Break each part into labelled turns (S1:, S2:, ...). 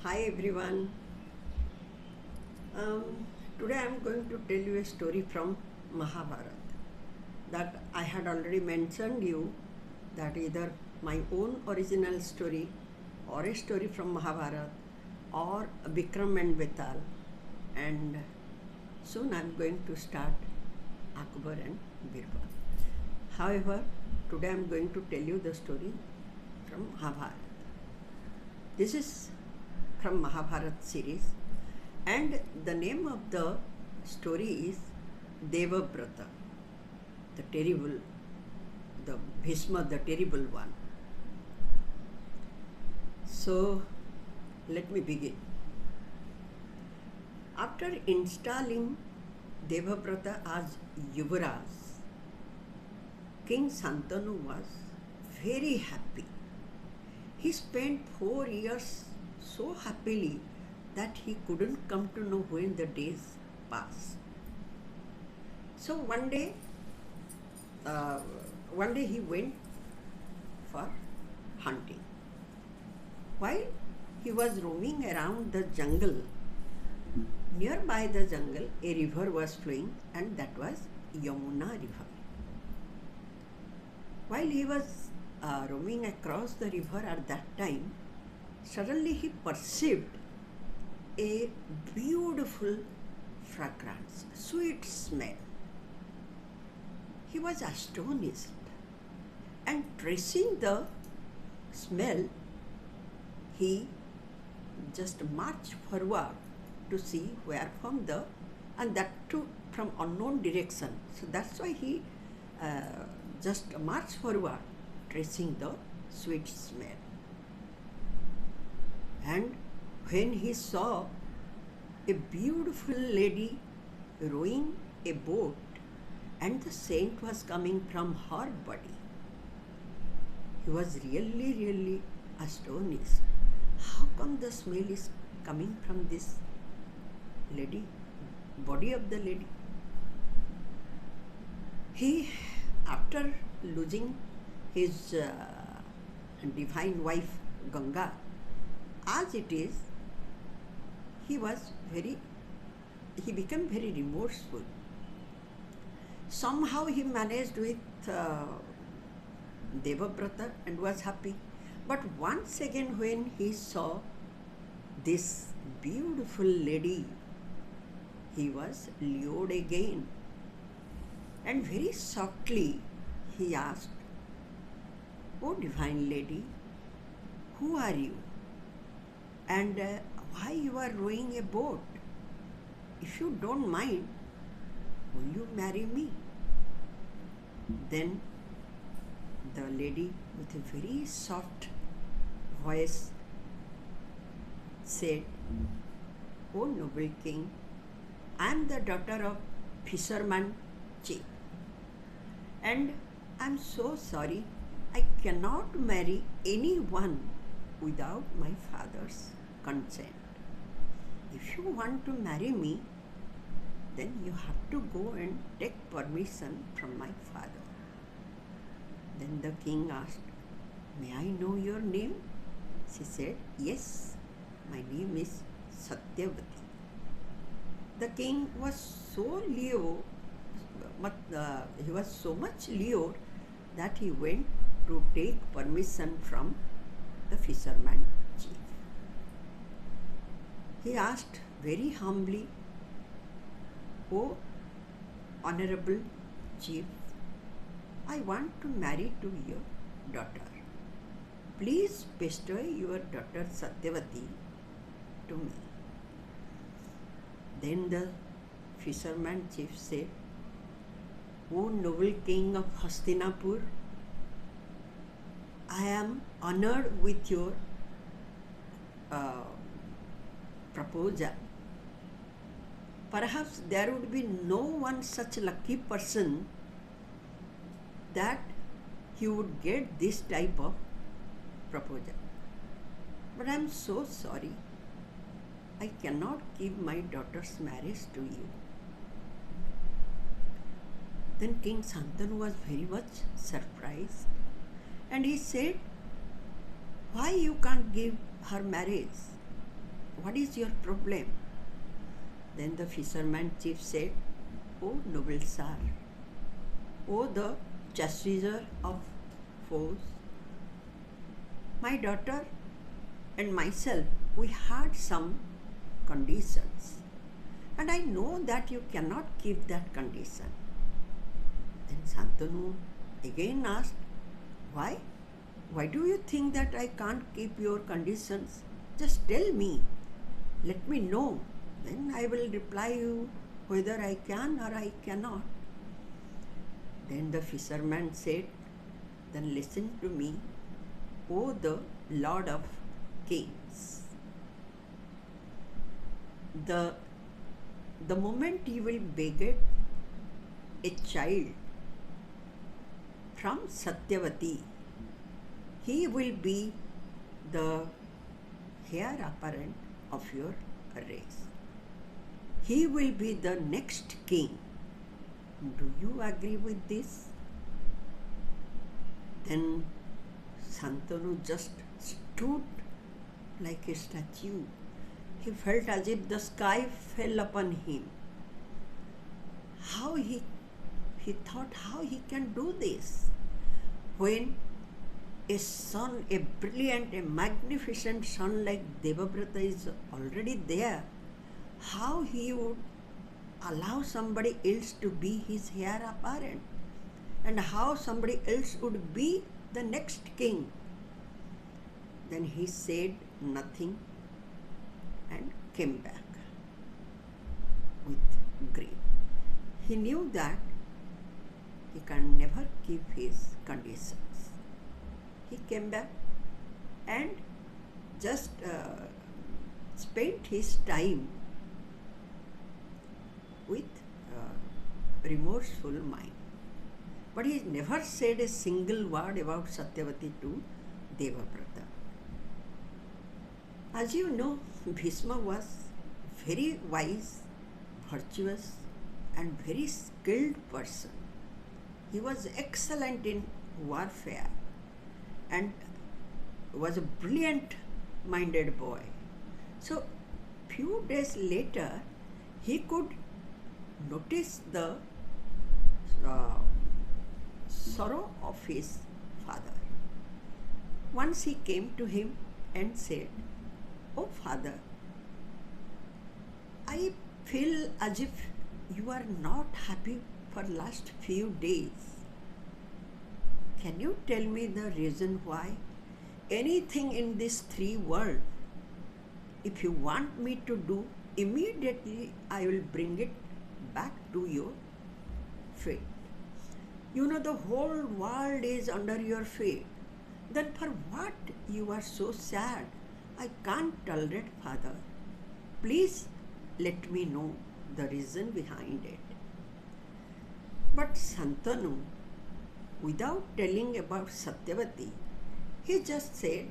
S1: Hi everyone. Today I am going to tell you a story from Mahabharata that I had already mentioned you that either my own original story or a story from Mahabharata or Vikram and Betal, and soon I am going to start Akbar and Birbal. However, today I am going to tell you the story from Mahabharata. This is from Mahabharata series, and the name of the story is Devabrata, the terrible, the Bhishma, the terrible one. So let me begin. After installing Devabrata as Yuvraj, King Santanu was very happy. He spent 4 years so happily that he couldn't come to know when the days passed. So one day he went for hunting. While he was roaming around the jungle, nearby the jungle a river was flowing, and that was Yamuna river. While he was roaming across the river at that time, suddenly he perceived a beautiful fragrance, sweet smell. He was astonished, and tracing the smell, he just marched forward to see where from and that too from unknown direction. So that's why he just marched forward, tracing the sweet smell. And when he saw a beautiful lady rowing a boat, and the scent was coming from her body, he was really astonished. How come the smell is coming from this lady, body of the lady? He, after losing his divine wife Ganga, as it is, he became very remorseful. Somehow he managed with Devabrata and was happy. But once again when he saw this beautiful lady, he was lured again. And very softly he asked, "Oh divine lady, who are you? And why you are rowing a boat? If you don't mind, will you marry me?" Then the lady, with a very soft voice, said, "O noble king, I am the daughter of fisherman chief, and I am so sorry I cannot marry anyone without my father's consent. If you want to marry me, then you have to go and take permission from my father." Then the king asked, "May I know your name?" She said, "Yes, my name is Satyavati." The king was so much lured that he went to take permission from the fisherman chief. He asked very humbly, "O honorable chief, I want to marry to your daughter. Please bestow your daughter Satyavati to me." Then the fisherman chief said, "O noble king of Hastinapur, I am honored with your proposal. Perhaps there would be no one such lucky person that he would get this type of proposal. But I am so sorry, I cannot give my daughter's marriage to you." Then King Santanu was very much surprised, and he said, "Why you can't give her marriage?" what is your problem? Then the fisherman chief said, "O noble sir, O the chastiser of foes, my daughter and myself, we had some conditions, and I know that you cannot keep that condition." Then Santanu again asked, "Why? Why do you think that I can't keep your conditions? Just tell me. Let me know. Then I will reply you whether I can or I cannot." Then the fisherman said, "Then listen to me, O the Lord of Kings. The moment you will beget a child from Satyavati, he will be the heir apparent of your race. He will be the next king. Do you agree with this?" Then Santanu just stood like a statue. He felt as if the sky fell upon him. He thought how he can do this when a son, a brilliant, a magnificent son like Devabrata is already there. How he would allow somebody else to be his heir apparent, and how somebody else would be the next king. Then he said nothing and came back with grief. He knew that he can never keep his conditions. He came back and just spent his time with remorseful mind. But he never said a single word about Satyavati to Devabrata. As you know, Bhishma was very wise, virtuous, and very skilled person. He was excellent in warfare and was a brilliant minded boy. So few days later he could notice the sorrow of his father. Once he came to him and said, "Oh father, I feel as if you are not happy for last few days. Can you tell me the reason why? Anything in this three world, if you want me to do, immediately I will bring it back to your feet. You know the whole world is under your feet. Then for what you are so sad? I can't tolerate, father. Please let me know the reason behind it." But Santanu, without telling about Satyavati, he just said,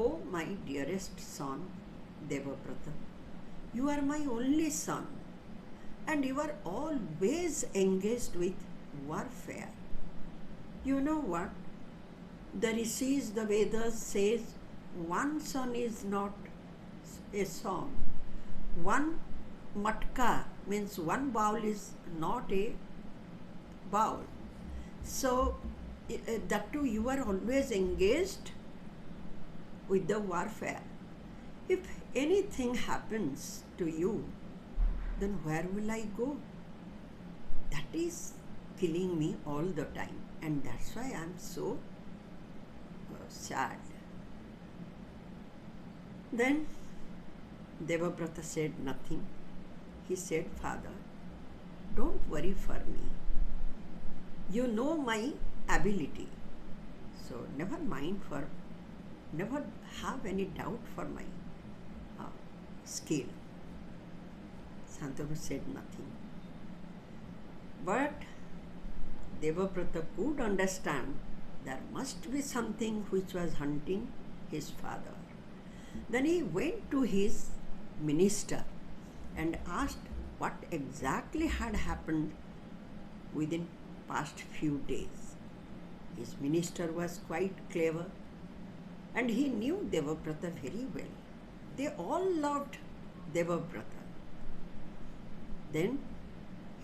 S1: "Oh my dearest son, Devabrata, you are my only son, and you are always engaged with warfare. You know what? The Rishis, the Vedas says, one son is not a son. One matka means one bowl is not a bowl. So that too you are always engaged with the warfare. If anything happens to you, then where will I go? That is killing me all the time, and that's why I am so sad." Then Devabrata said nothing. He said, "Father, don't worry for me. You know my ability. So never have any doubt for my skill." Santanu said nothing. But Devabrata could understand there must be something which was hunting his father. Then he went to his minister and asked what exactly had happened within past few days. His minister was quite clever and he knew Devabrata very well. They all loved Devabrata. Then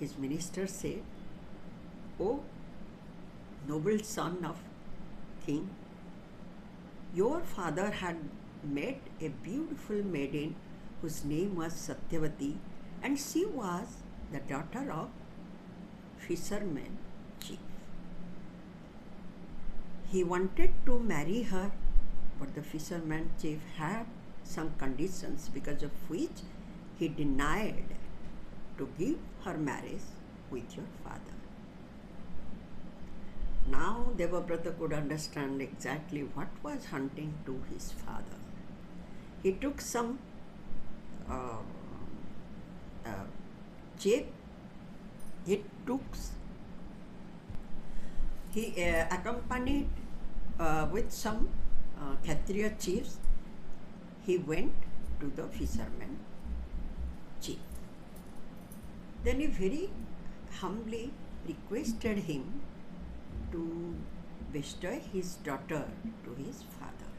S1: his minister said, "O noble son of king, your father had met a beautiful maiden whose name was Satyavati, and she was the daughter of fisherman chief. He wanted to marry her, but the fisherman chief had some conditions because of which he denied to give her marriage with your father." Now Devabrata could understand exactly what was haunting to his father. He took some chip. He accompanied with some Kshatriya chiefs. He went to the fisherman chief. Then he very humbly requested him to bestow his daughter to his father.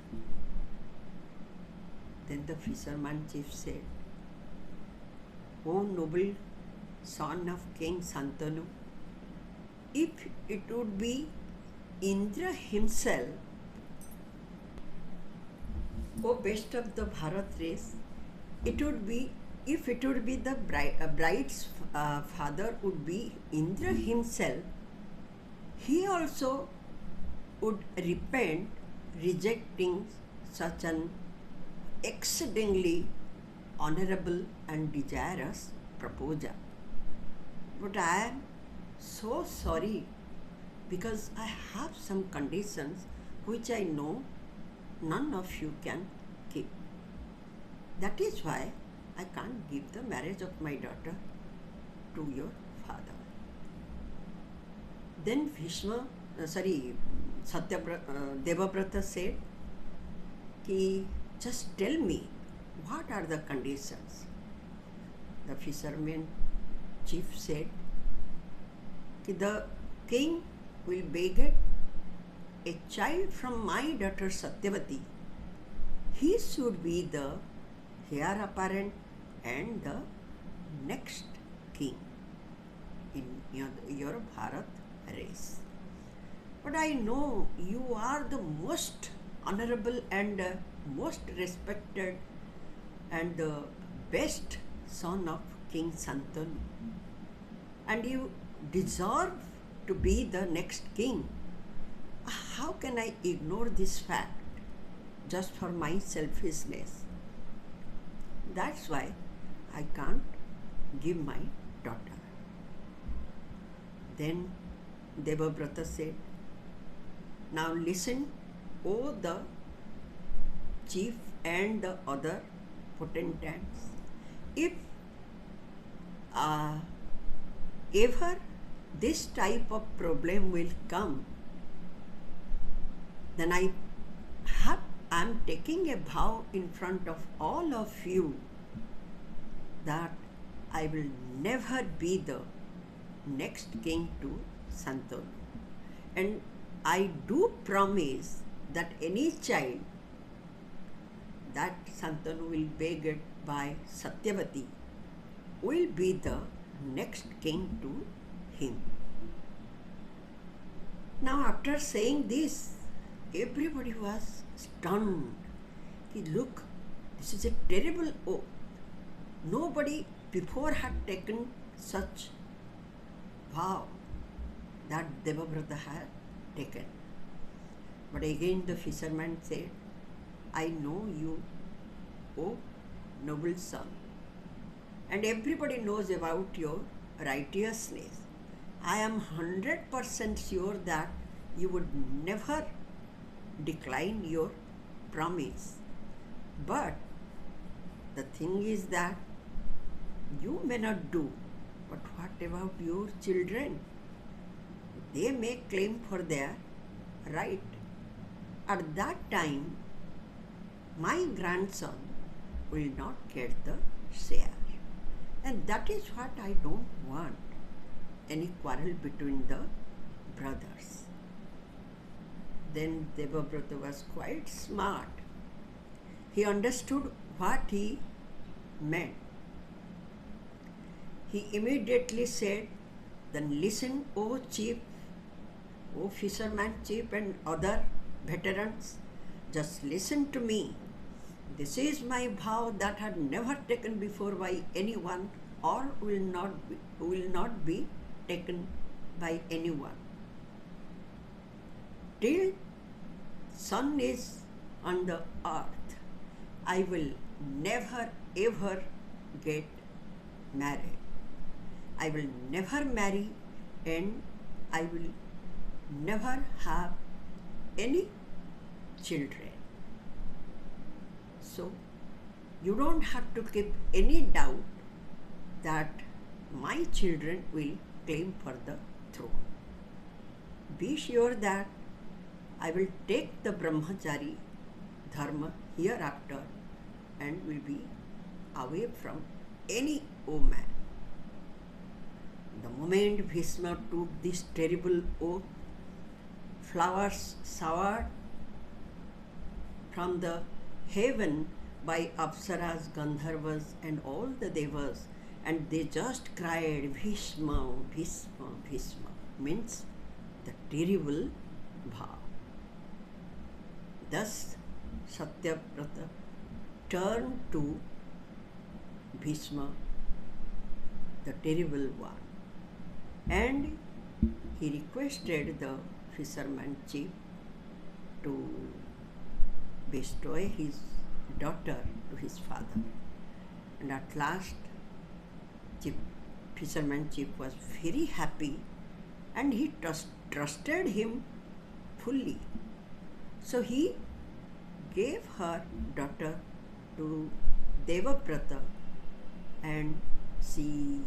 S1: Then the fisherman chief said, "O noble son of King Santanu, if it would be Indra himself, O best of the Bharat race, if it would be the bride's father would be Indra himself, he also would repent rejecting such an exceedingly honorable and desirous proposal. But I am so sorry because I have some conditions which I know none of you can keep. That is why I can't give the marriage of my daughter to your father." Then Devabrata said, "Just tell me, what are the conditions?" The fisherman chief said, "The king will beget a child from my daughter Satyavati. He should be the heir apparent and the next king in your Bharat race. But I know you are the most honorable and most respected and the best son of King Santanu, and you deserve to be the next king. How can I ignore this fact just for my selfishness? That's why I can't give my daughter." Then Devabrata said, "Now listen, O the chief and the other potentates. If ever this type of problem will come, then I am taking a vow in front of all of you that I will never be the next king to Santanu. And I do promise that any child that Santanu will beget by Satyavati will be the next king to him." Now after saying this, everybody was stunned. Look, this is a terrible oath. Nobody before had taken such vow that Devabrata had taken. But again the fisherman said, "I know you, O noble son, and everybody knows about your righteousness. I am 100% sure that you would never decline your promise. But the thing is that you may not do. But what about your children? They may claim for their right. At that time, my grandson will not get the share. And that is what I don't want, any quarrel between the brothers." Then Devabrata was quite smart. He understood what he meant. He immediately said, "Then listen, O chief, O fisherman chief and other veterans, just listen to me. This is my vow that had never taken before by anyone or will not be taken by anyone. Till sun is on the earth, I will never ever get married. I will never marry and I will never have any children." So, you don't have to keep any doubt that my children will claim for the throne. Be sure that I will take the brahmachari dharma hereafter and will be away from any woman. The moment Bhishma took this terrible oath, flowers showered from the heaven by Apsaras, Gandharvas and all the Devas, and they just cried, "Bhishma, Bhishma, Bhishma," means the terrible vow. Thus Satyavrata turned to Bhishma, the terrible one, and he requested the fisherman chief to bestow his daughter to his father. And at last, fisherman chief was very happy and he trusted him fully. So he gave her daughter to Devabrata and she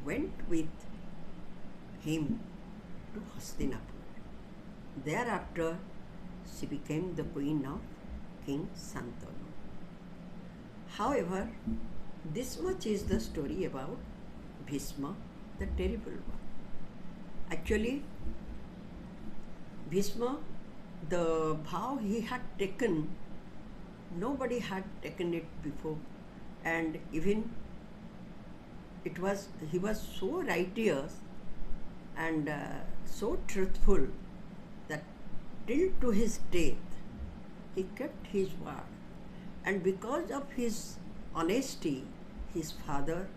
S1: went with him to Hastinapur. Thereafter, she became the queen of King Santanu. However, this much is the story about Bhishma, the terrible one. Actually, Bhishma, the vow he had taken, nobody had taken it before, and even he was so righteous and so truthful that till to his death he kept his word. And because of his honesty, his father,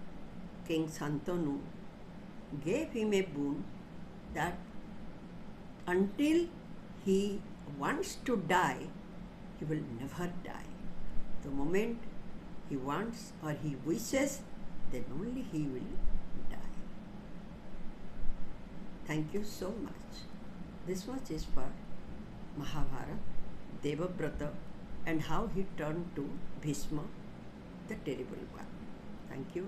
S1: King Santanu, gave him a boon that until he wants to die, he will never die. The moment he wants or he wishes, then only he will die. Thank you so much. This much is for Mahabharata, Devabrata, and how he turned to Bhishma, the terrible one. Thank you.